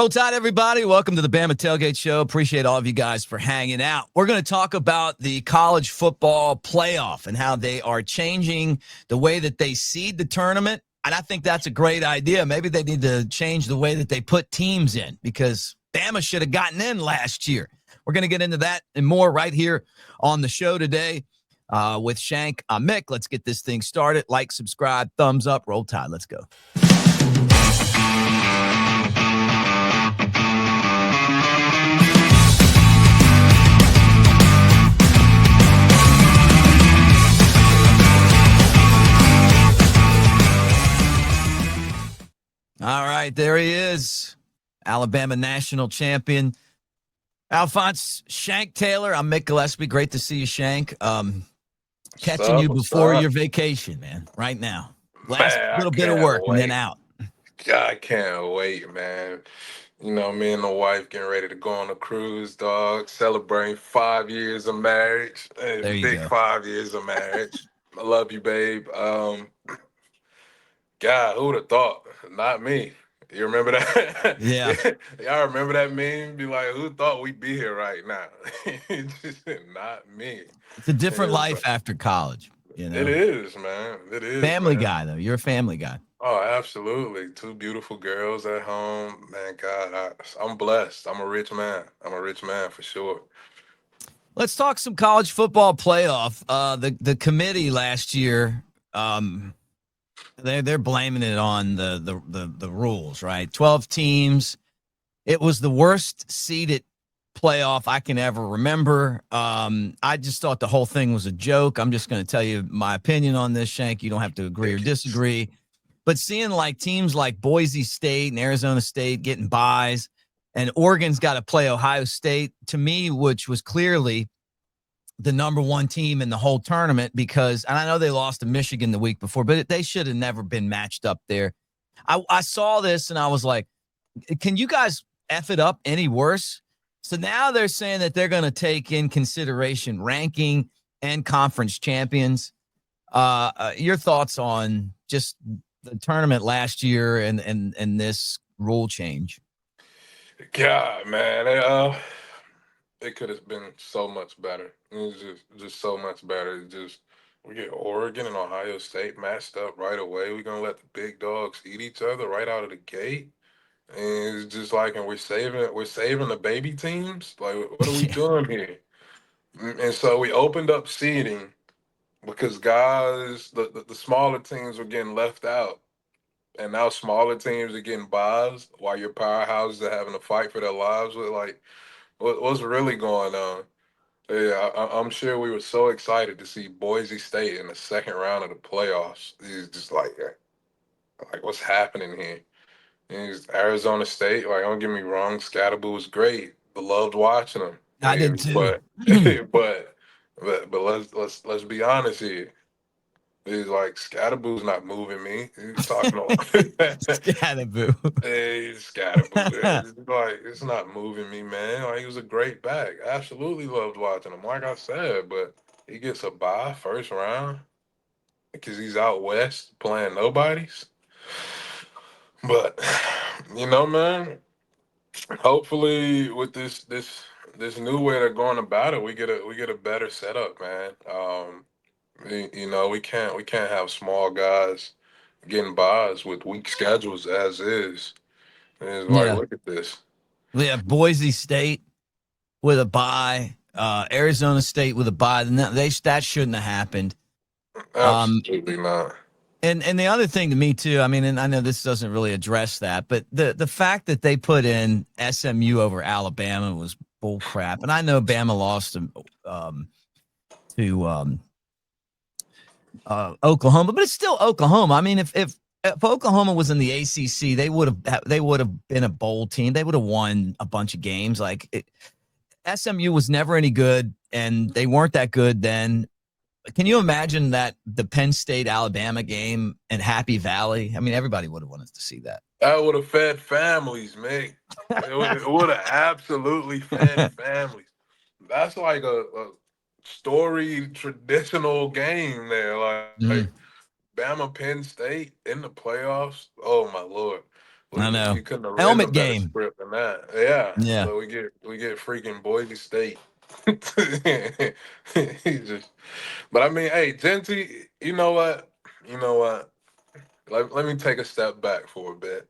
Roll Tide, everybody. Welcome to the Bama Tailgate Show. Appreciate all of you guys for hanging out. We're going to talk about the college football playoff and how they are changing the way that they seed the tournament. And I think that's a great idea. Maybe they need to change the way that they put teams in because Bama should have gotten in last year. We're going to get into that and more right here on the show today with Shank. I'm Mick. Let's get this thing started. Like, subscribe, thumbs up, Roll Tide. Let's go. All right, there he is, Alabama national champion, Alphonse Shank Taylor. I'm Mick Gillespie. Great to see you, Shank. Catching you before your vacation, man, right now. Last little bit of work and then out. I can't wait, man. You know, me and the wife getting ready to go on a cruise, dog, celebrating 5 years of marriage. There you Big go. 5 years of marriage. I love you, babe. God, who'd have thought? Not me. You remember that? Yeah. Y'all remember that meme? Be like, who thought we'd be here right now? It's just not me. It's a different life after college, you know? It is, man. It is. Family man. guy, though. You're a family guy. Oh, absolutely. Two beautiful girls at home. Man, God, I'm blessed. I'm a rich man. I'm a rich man for sure. Let's talk some college football playoff. The committee last year, they're blaming it on the rules, right? 12 teams. It was the worst seeded playoff I can ever remember. I just thought the whole thing was a joke. I'm just going to tell you my opinion on this, Shank. You don't have to agree or disagree. But seeing like teams like Boise State and Arizona State getting buys, and Oregon's got to play Ohio State, to me, which was clearly the number one team in the whole tournament because, and I know they lost to Michigan the week before, but they should have never been matched up there. I saw this and I was like, can you guys F it up any worse? So now they're saying that they're going to take in consideration ranking and conference champions. Your thoughts on just the tournament last year and this rule change? God, man, it could have been so much better. It was just so much better. We get Oregon and Ohio State matched up right away. We're gonna let the big dogs eat each other right out of the gate. And it's just like, and we're saving the baby teams. Like, what are we doing here? And so we opened up seeding because guys, the smaller teams were getting left out. And now smaller teams are getting buys while your powerhouses are having to fight for their lives. With like, what's really going on? Yeah, I'm sure we were so excited to see Boise State in the second round of the playoffs. It's just like what's happening here? And it's Arizona State. Like, don't get me wrong, Scatterboo was great. I loved watching him. I did too. But let's be honest here. He's like, Scatterboo's not moving me. He's talking about Scatterboo. Hey, Scatterboo. It's like, it's not moving me, man. Like, he was a great back. Absolutely loved watching him, like I said, but he gets a bye first round because he's out west playing nobodies. But you know, man, hopefully with this new way they're going about it, we get a better setup, man. You know, we can't have small guys getting buys with weak schedules as is. And it's like, Yeah. look at this. We have Boise State with a bye, Arizona State with a bye. That shouldn't have happened. Absolutely not. And the other thing to me too, I mean, and I know this doesn't really address that, but the fact that they put in SMU over Alabama was bull crap. And I know Bama lost to Oklahoma, but it's still Oklahoma. I mean, if Oklahoma was in the ACC, they would have been a bowl team. They would have won a bunch of games. SMU was never any good, and they weren't that good then. Can you imagine that the Penn State Alabama game in Happy Valley? I mean, everybody would have wanted to see that. That would have fed families, man. It would have absolutely fed families. That's like a story traditional game there. Like Bama Penn State in the playoffs. Oh my Lord. I know. You couldn't have written a Helmet better game. script than that. Yeah. Yeah. So we get freaking Boise State. He just, but I mean, hey, Genty, you know what? You know what? Let me take a step back for a bit.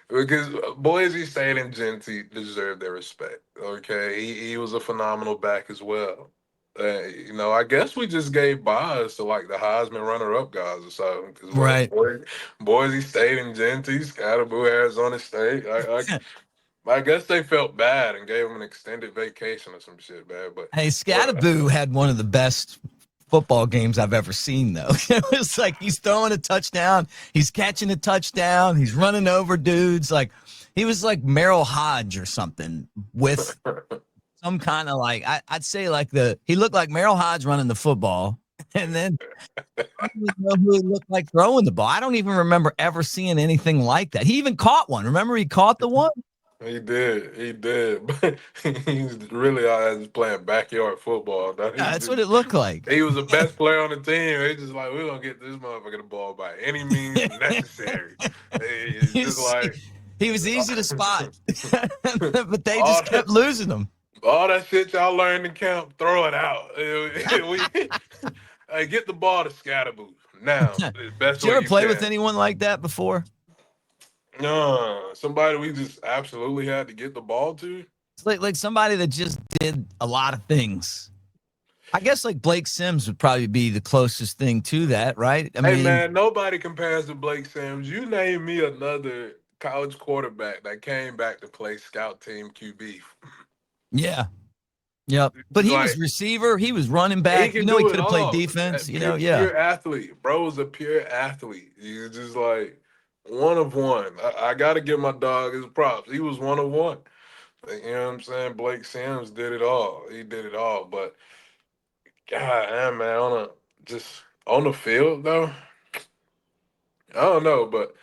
Because Boise State and Genty deserve their respect. Okay, he was a phenomenal back as well. You know, I guess we just gave buys to like the Heisman runner-up guys or something. Because what Right. Boise State and Genty, Scatterboo, Arizona State. I guess they felt bad and gave him an extended vacation or some shit, man. But Hey, what? Scatterboo had one of the best football games I've ever seen, though. It was like he's throwing a touchdown, he's catching a touchdown, he's running over dudes. Like he was like Merrill Hodge or something with some kind of like I'd say like he looked like Merrill Hodge running the football, and then I don't even know who he looked like throwing the ball. I don't even remember ever seeing anything like that. He even caught one. Remember, he caught the one. He did, but he's really out just playing backyard football. Yeah, that's what it looked like. He was the best player on the team. They just like we're gonna get this motherfucker the ball by any means necessary. It's just He's, like he was easy to spot, but they all just kept losing him. all that shit y'all learned in camp, throw it out. Hey, get the ball to Scatterboo now. The best Did you way ever you play with can. anyone like that before? No, somebody we just absolutely had to get the ball to. It's like somebody that just did a lot of things. I guess like Blake Sims would probably be the closest thing to that, right? I Hey mean, man, nobody compares to Blake Sims. You name me another college quarterback that came back to play scout team QB. yeah, yep. But he was Like receiver, he was running he back. You can know, he do it could have played all. defense. You know, Pure, yeah, pure athlete. Bro's a pure athlete. He's just like one of one. I gotta give my dog his props. He was one of one. You know what I'm saying? Blake Sims did it all. He did it all. But God damn man, just on the field though, I don't know, but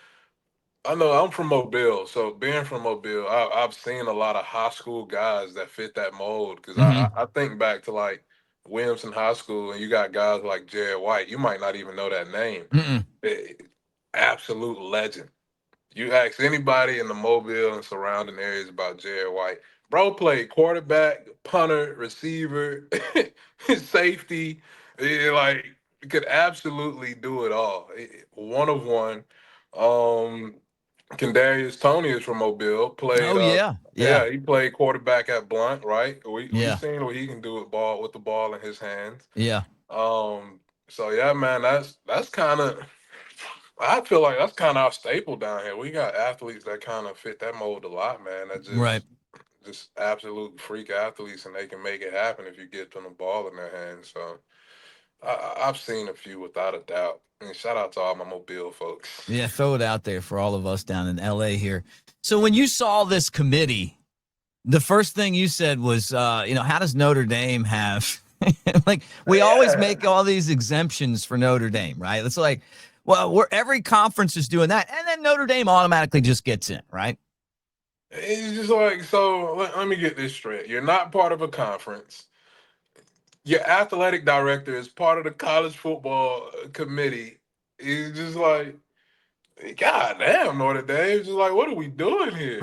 I know I'm from Mobile, so being from Mobile, I've seen a lot of high school guys that fit that mold. Because hmm I think back to like Williamson High School, and you got guys like Jared White. You might not even know that name. mm Eh, Absolute legend. You ask anybody in the Mobile and surrounding areas about Jared White, bro played quarterback, punter, receiver, safety. Like could absolutely do it all. One of one. Um, Kadarius Tony is from Mobile. Played Oh yeah, yeah, yeah, he played quarterback at Blunt, right? We yeah, seen what he can do with the ball in his hands. yeah. Um, so yeah, man, that's kind of I feel like that's kind of our staple down here. We got athletes that kind of fit that mold a lot, man. That Right. just absolute freak athletes, and they can make it happen if you get them the ball in their hands. So I've seen a few without a doubt. And shout out to all my Mobile folks. Yeah, throw it out there for all of us down in LA here. So when you saw this committee, the first thing you said was, how does Notre Dame have like we always Yeah. make all these exemptions for Notre Dame, right? It's like, well, we're every conference is doing that, and then Notre Dame automatically just gets in, right? It's just like, so let me get this straight. You're not part of a conference. Your athletic director is part of the college football committee. It's just like, God damn, Notre Dame. Just like, what are we doing here?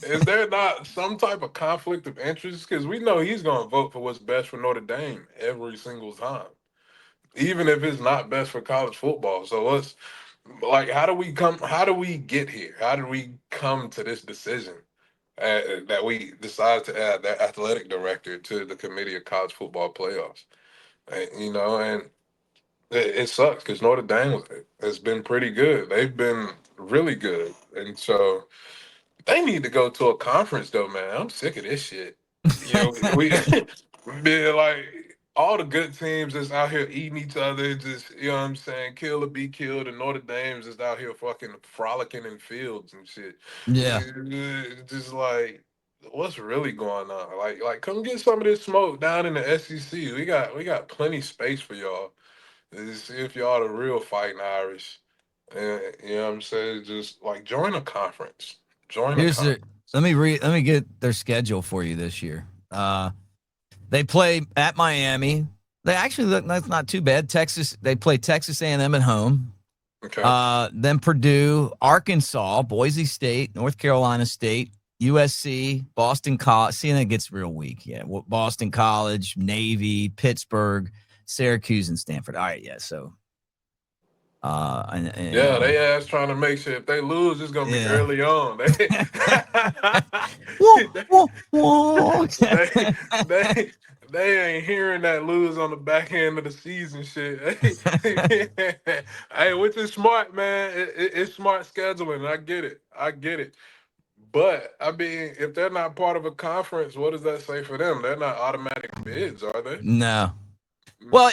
Is there not some type of conflict of interest? Because we know he's going to vote for what's best for Notre Dame every single time, even if it's not best for college football. So let's, like, how do we get here? How did we come to this decision? That we decided to add that athletic director to the committee of college football playoffs. And it sucks because Notre Dame has been pretty good. They've been really good, and so they need to go to a conference though, man. I'm sick of this shit. We being like all the good teams that's out here eating each other, just what I'm saying, kill or be killed, and Notre Dame's just out here fucking frolicking in fields and shit. Yeah. It's just like what's really going on? Like come get some of this smoke down in the SEC. We got plenty space for y'all. See if y'all the real fighting Irish. And you know what I'm saying? Just like join a conference. Join a Here's the conference. let me get their schedule for you this year. They play at Miami. They actually look that's not too bad. Texas, they play Texas A&M at home. Okay. Then Purdue, Arkansas, Boise State, North Carolina State, USC, Boston College. See, and it gets real weak. Yeah, Boston College, Navy, Pittsburgh, Syracuse, and Stanford. All right, yeah. So, Yeah, they ass trying to make sure if they lose, it's gonna be yeah. early on. They Whoa, whoa, whoa. they they, they ain't hearing that lose on the back end of the season shit. Hey, which is smart, man. It's smart scheduling. I get it. I get it. But I mean, if they're not part of a conference, what does that say for them? They're not automatic bids, are they? No. Mm. Well,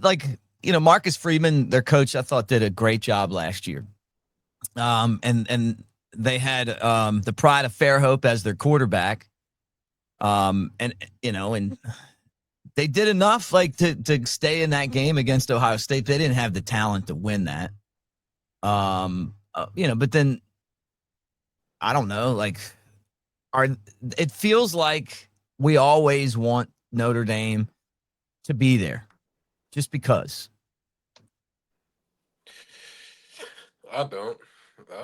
like Marcus Freeman, their coach, I thought did a great job last year. And they had the Pride of Fairhope as their quarterback. And they did enough like to stay in that game against Ohio State. They didn't have the talent to win that. But then I don't know, like it feels like we always want Notre Dame to be there just because. I don't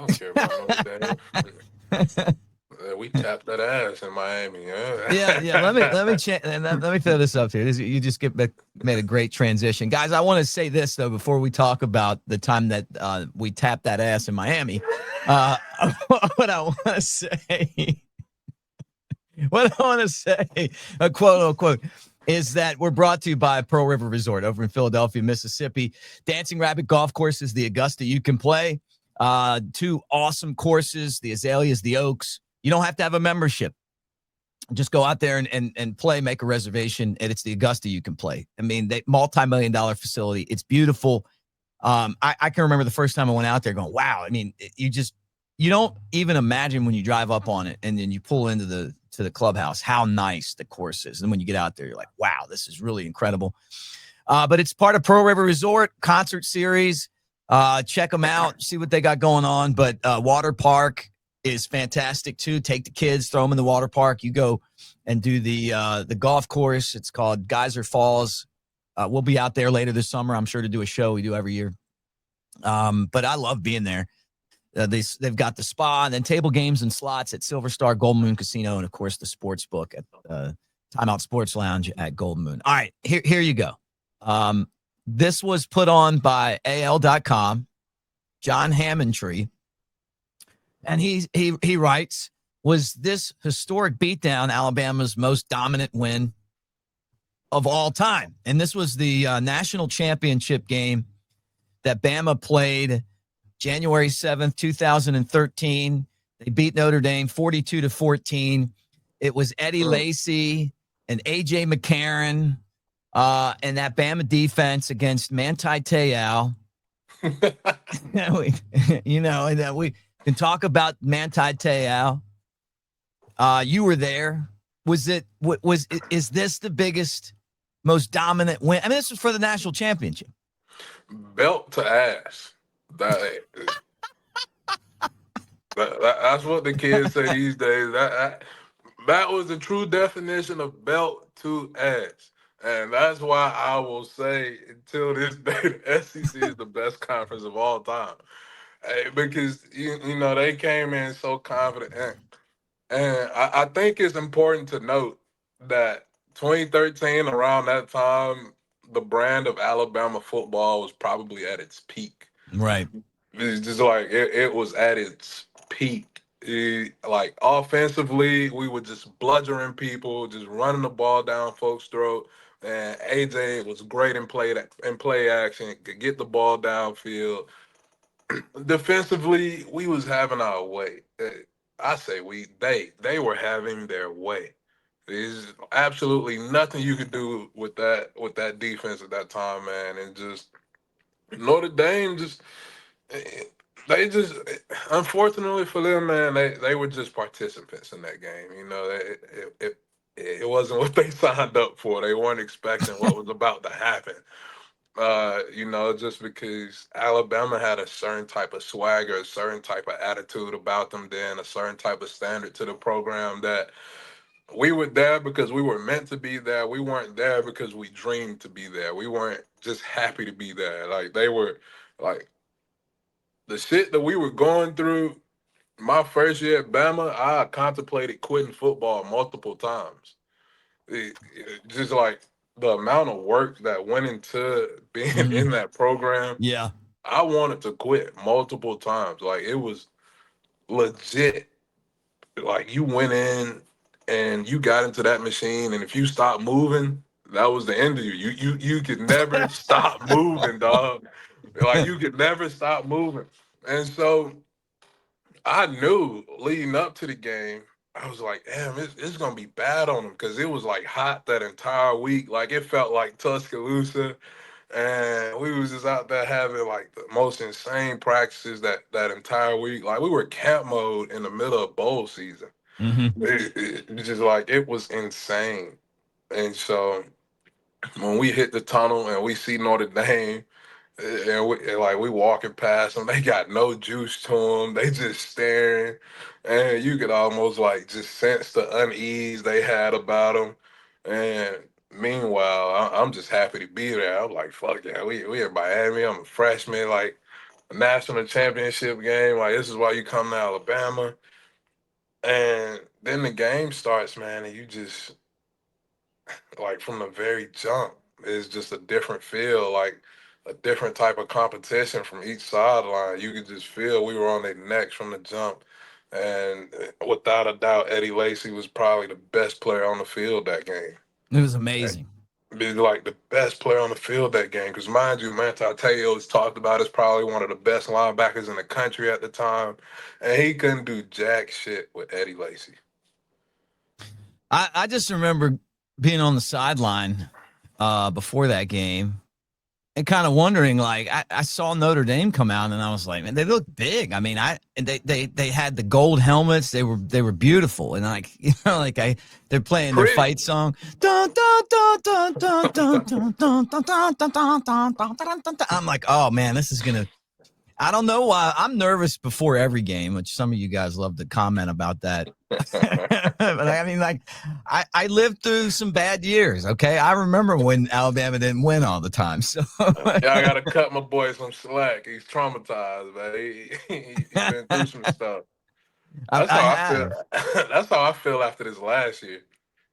care about Notre Dame. We tapped that ass in Miami. Yeah. Let me let me throw this up here. You just made a great transition, guys. I want to say this though before we talk about the time that we tapped that ass in Miami. What I want to say, quote unquote, is that we're brought to you by Pearl River Resort over in Philadelphia, Mississippi. Dancing Rabbit Golf Course is the Augusta you can play. Two awesome courses: the Azaleas, the Oaks. You don't have to have a membership. Just go out there and play, make a reservation, and it's the Augusta you can play. I mean, they multi-million-dollar facility. It's beautiful. I can remember the first time I went out there going, wow. I mean, you don't even imagine when you drive up on it and then you pull into the clubhouse how nice the course is. And when you get out there, you're like, wow, this is really incredible. But it's part of Pearl River Resort concert series. Check them out, see what they got going on. But water park is fantastic too. Take the kids, throw them in the water park. You go and do the golf course. It's called Geyser Falls. We'll be out there later this summer, I'm sure, to do a show we do every year. But I love being there. They've got the spa and then table games and slots at Silver Star, Golden Moon Casino, and of course the sports book at Timeout Sports Lounge at Golden Moon. All right, here you go. This was put on by AL.com, John Hammondtree. And he writes, was this historic beatdown Alabama's most dominant win of all time? And this was the national championship game that Bama played January 7th, 2013. They beat Notre Dame 42-14. It was Eddie Lacy and A.J. McCarron and that Bama defense against Manti Te'o. And then we can talk about Manti Te'o. You were there. Is this the biggest, most dominant win? I mean, this was for the national championship. Belt to ass. That's what the kids say these days. That was the true definition of belt to ass. And that's why I will say until this day, the SEC is the best conference of all time. Because, they came in so confident. And I think it's important to note that 2013, around that time, the brand of Alabama football was probably at its peak. Right. It's just like it was at its peak. Like offensively, we were just bludgeoning people, just running the ball down folks' throat. And AJ was great in play action, could get the ball downfield. Defensively, we was having our way. I say they were having their way. There's absolutely nothing you could do with that defense at that time, man. And just Notre Dame they just unfortunately for them, man, they were just participants in that game. It wasn't what they signed up for. They weren't expecting what was about to happen. Just because Alabama had a certain type of swagger, a certain type of attitude about them, then a certain type of standard to the program that we were there because we were meant to be there. We weren't there because we dreamed to be there. We weren't just happy to be there. Like they were like the shit that we were going through my first year at Bama, I contemplated quitting football multiple times. Just like the amount of work that went into being Mhm. in that program, Yeah. I wanted to quit multiple times. Like it was legit. Like you went in and you got into that machine, and if you stopped moving, that was the end of you. You could never stop moving, dog. Like you could never stop moving. And so I knew leading up to the game, I was like, damn, it's gonna be bad on them because it was like hot that entire week. Like it felt like Tuscaloosa, and we was just out there having like the most insane practices that entire week. Like we were camp mode in the middle of bowl season. Hmm. It just like it was insane. And so when we hit the tunnel and we see Notre Dame, and like we walking past them, they got no juice to them. They just staring, and you could almost like just sense the unease they had about them. And meanwhile, I'm just happy to be there. I'm like, fuck yeah, we in Miami. I'm a freshman, like a national championship game. Like this is why you come to Alabama. And then the game starts, man, and you just like from the very jump, it's just a different feel, like a different type of competition from each sideline. You could just feel we were on their necks from the jump. And without a doubt, Eddie Lacy was probably the best player on the field that game. It was And amazing. be like the best player on the field that game. Because mind you, Manti Te'o is talked about as probably one of the best linebackers in the country at the time, and he couldn't do jack shit with Eddie Lacy. I just remember being on the sideline before that game and kind of wondering, like, I saw Notre Dame come out and I was like, man, they look big. I mean, they had the gold helmets. They were beautiful. And like, they're playing their Pretty. fight song. Dun, dun, dun, dun, dun, dun, dun, dun, dun, dun, dun, dun, dun, dun, dun, dun. I'm like, oh man, this is gonna. I don't know why I'm nervous before every game, which some of you guys love to comment about that. But I mean, like, I lived through some bad years. Okay, I remember when Alabama didn't win all the time. So Yeah, I gotta cut my boy some slack. He's traumatized, man. He been through some stuff. That's I how I feel. have, That's how I feel after this last year.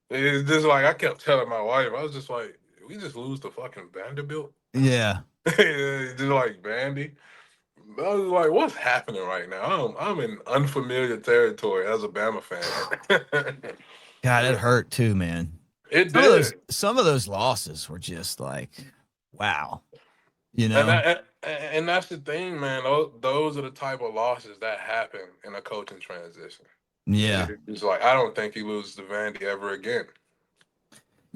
It's just like I kept telling my wife, I was just like, we just lose to fucking Vanderbilt. yeah. Just like Vandy. I was like, what's happening right now? I'm in unfamiliar territory as a Bama fan. God, it hurt too, man. It did. Some of those losses were just like, wow, you And know. that, and that's the thing, man. Those are the type of losses that happen in a coaching transition. Yeah. It's like I don't think he loses to Vandy ever again.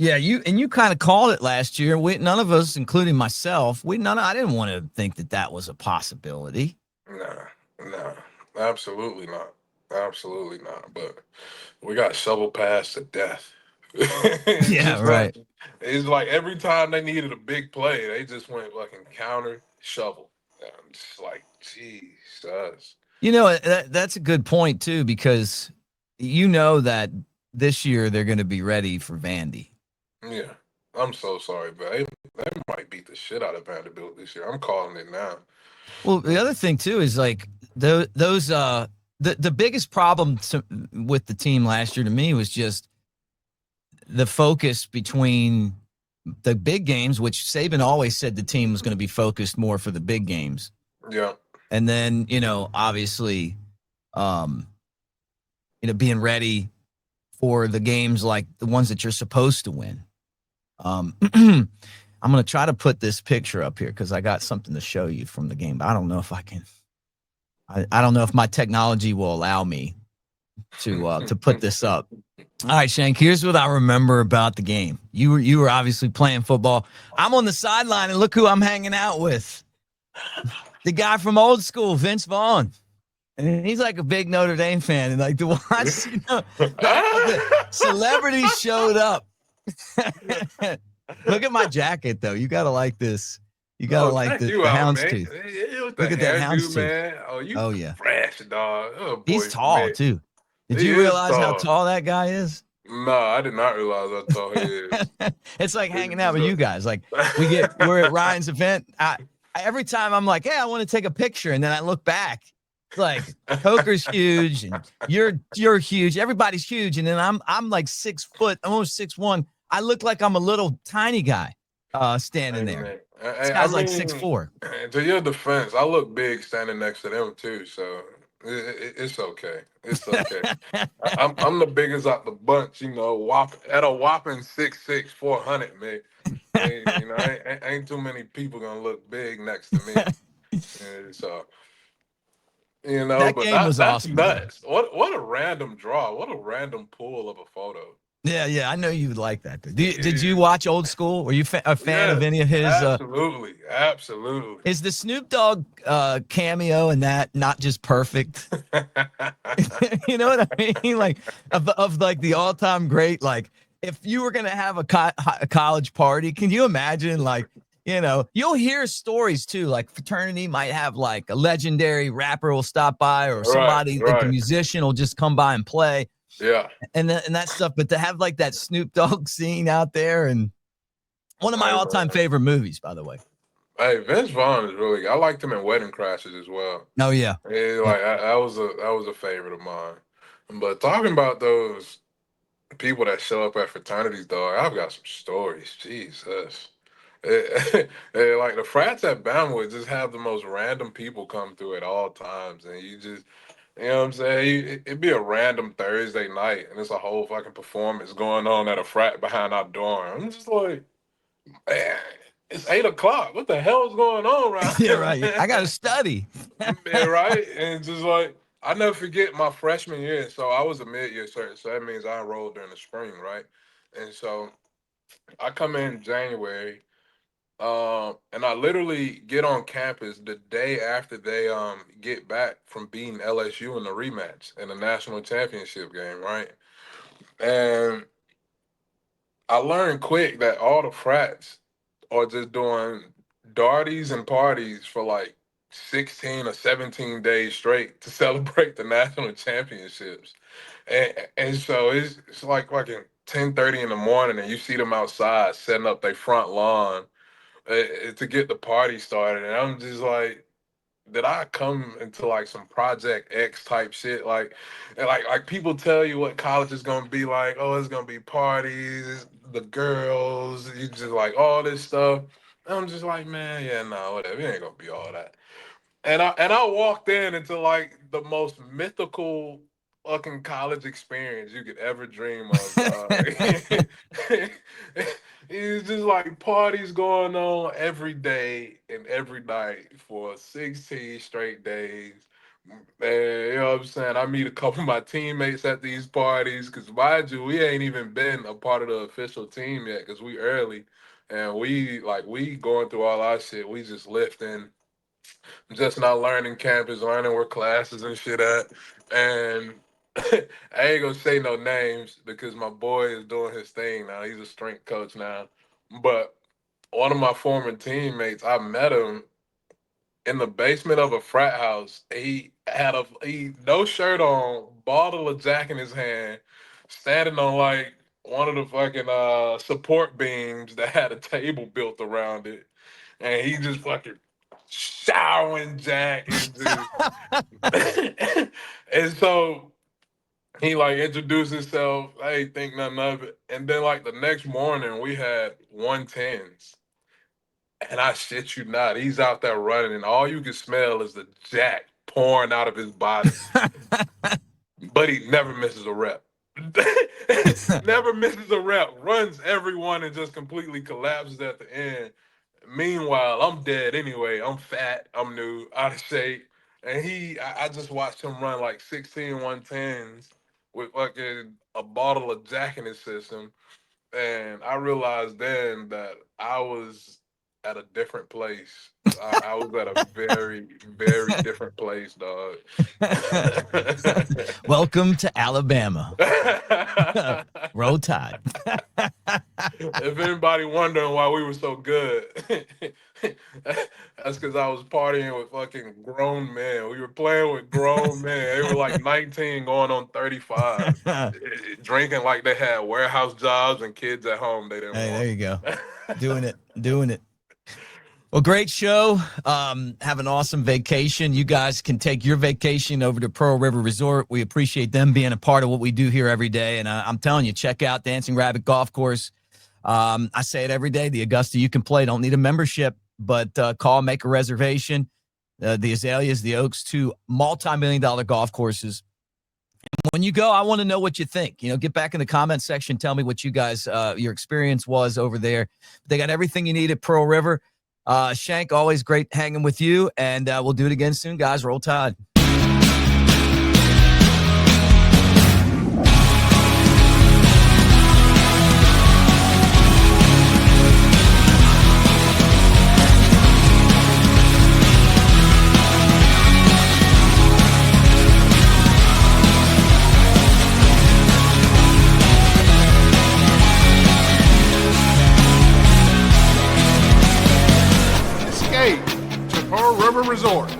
Yeah, you kind of called it last year. None of us, including myself, I didn't want to think that was a possibility. Nah, absolutely not, absolutely not. But we got shovel past to death. It's Yeah, just like right. it's like every time they needed a big play, they just went fucking counter shovel. And I'm just like, Jesus. That's a good point too, because that this year they're going to be ready for Vandy. Yeah, I'm so sorry, but they might beat the shit out of Vanderbilt this year. I'm calling it now. Well, the other thing too is like the biggest problem with the team last year to me was just the focus between the big games, which Saban always said the team was going to be focused more for the big games. Yeah. And then, obviously, um, being ready for the games like the ones that you're supposed to win. I'm going to try to put this picture up here because I got something to show you from the game. But I don't know if I can. I don't know if my technology will allow me to put this up. All right, Shank, here's what I remember about the game. You were obviously playing football. I'm on the sideline, and look who I'm hanging out with. The guy from old school, Vince Vaughn. And he's like a big Notre Dame fan. And like to watch, the celebrities showed up. Look at my jacket, though. You got to like this. You got to Oh, like check the you out, man. houndstooth. With the Look at that hairdo, houndstooth. man. Oh, you Oh, yeah. fresh, dog. Oh, He's boy, tall, man. too. Did He you is realize how tall. tall that guy is? No, I did not realize how tall he is. It's like He's hanging out just with you guys. Like we're at Ryan's event. every time I'm like, hey, I want to take a picture, and then I look back, like Coker's huge, and you're huge. Everybody's huge, and then I'm like 6 foot, almost 6'1". I look like I'm a little tiny guy standing Hey, there. man. This I guy's like six mean, four. to your defense, I look big standing next to them too, so it's okay. It's okay. I'm the biggest out the bunch, at a whopping 6'6", 400, man. Ain't too many people gonna look big next to me. So That but game was that's awesome, though. nuts. What a random draw. What a random pull of a photo. Yeah, I know you would like that. Did you Yeah. watch Old School? Were you a fan of Yes, any of his? absolutely, absolutely. Is the Snoop Dogg cameo in that not just perfect? You know what I mean? Like of like the all time great. Like if you were gonna have a college party, can you imagine? Like you'll hear stories too. Like fraternity might have like a legendary rapper will stop by, or Right, somebody like a right. musician will just come by and play, Yeah. and that stuff. But to have like that Snoop Dogg scene out there, and one of my Hey, all time man. favorite movies, by the way. Hey, Vince Vaughn is really good. I liked him in Wedding Crashers as well. Oh yeah, Yeah, yeah. like that was a favorite of mine. But talking about those people that show up at fraternities, dog, I've got some stories. Jesus. Like the frats at Bama would just have the most random people come through at all times, and you just, what I'm saying? It'd be a random Thursday night, and it's a whole fucking performance going on at a frat behind our dorm. I'm just like, man, it's 8 o'clock. What the hell is going on around Yeah, here, right. I got to study. man, right? And just like I never forget my freshman year. So I was a mid-year cert, so that means I enrolled during the spring, right? And so I come in January, and I literally get on campus the day after they get back from beating LSU in the rematch in the national championship game, right? And I learned quick that all the frats are just doing darties and parties for like 16 or 17 days straight to celebrate the national championships. And so it's like fucking 10:30 in the morning and you see them outside setting up their front lawn to get the party started. And I'm just like, did I come into like some Project X type shit? Like people tell you what college is gonna be like. Oh, it's gonna be parties, the girls, you just like all this stuff. And I'm just like, man, yeah, no, whatever. It ain't gonna be all that. And I walked in into like the most mythical fucking college experience you could ever dream of, dog. It's just like parties going on every day and every night for 16 straight days. Man, you know what I'm saying? I meet a couple of my teammates at these parties because, mind you, we ain't even been a part of the official team yet because we early and we going through all our shit. We just lifting, just not learning campus, learning where classes and shit at. And I ain't gonna say no names because my boy is doing his thing now. He's a strength coach now. But one of my former teammates, I met him in the basement of a frat house. He no shirt on, bottle of Jack in his hand, standing on like one of the fucking support beams that had a table built around it, and he just fucking showering Jack and just and so he like introduced himself. I ain't think nothing of it, and then like the next morning we had 110s. And I shit you not, he's out there running, and all you can smell is the jack pouring out of his body. But he never misses a rep. Never misses a rep. Runs everyone and just completely collapses at the end. Meanwhile, I'm dead anyway. I'm fat. I'm new, out of shape. And I just watched him run like 16 110s with fucking a bottle of Jack in his system. And I realized then that I was at a different place. I was at a very, very different place, dog. Welcome to Alabama. Roll Tide. If anybody wondering why we were so good, that's because I was partying with fucking grown men. We were playing with grown men. They were like 19 going on 35, Hey, drinking like they had warehouse jobs and kids at home they didn't there want. you go. Doing it. Well, great show. Have an awesome vacation. You guys can take your vacation over to Pearl River Resort. We appreciate them being a part of what we do here every day. And I'm telling you, check out Dancing Rabbit Golf Course. I say it every day. The Augusta you can play. Don't need a membership, but call, make a reservation. The Azaleas, the Oaks, two multi-million-dollar golf courses. When you go, I want to know what you think. Get back in the comment section. Tell me what you guys, your experience was over there. They got everything you need at Pearl River. Shank, always great hanging with you, and we'll do it again soon, guys. Roll Tide. To Pearl River Resort.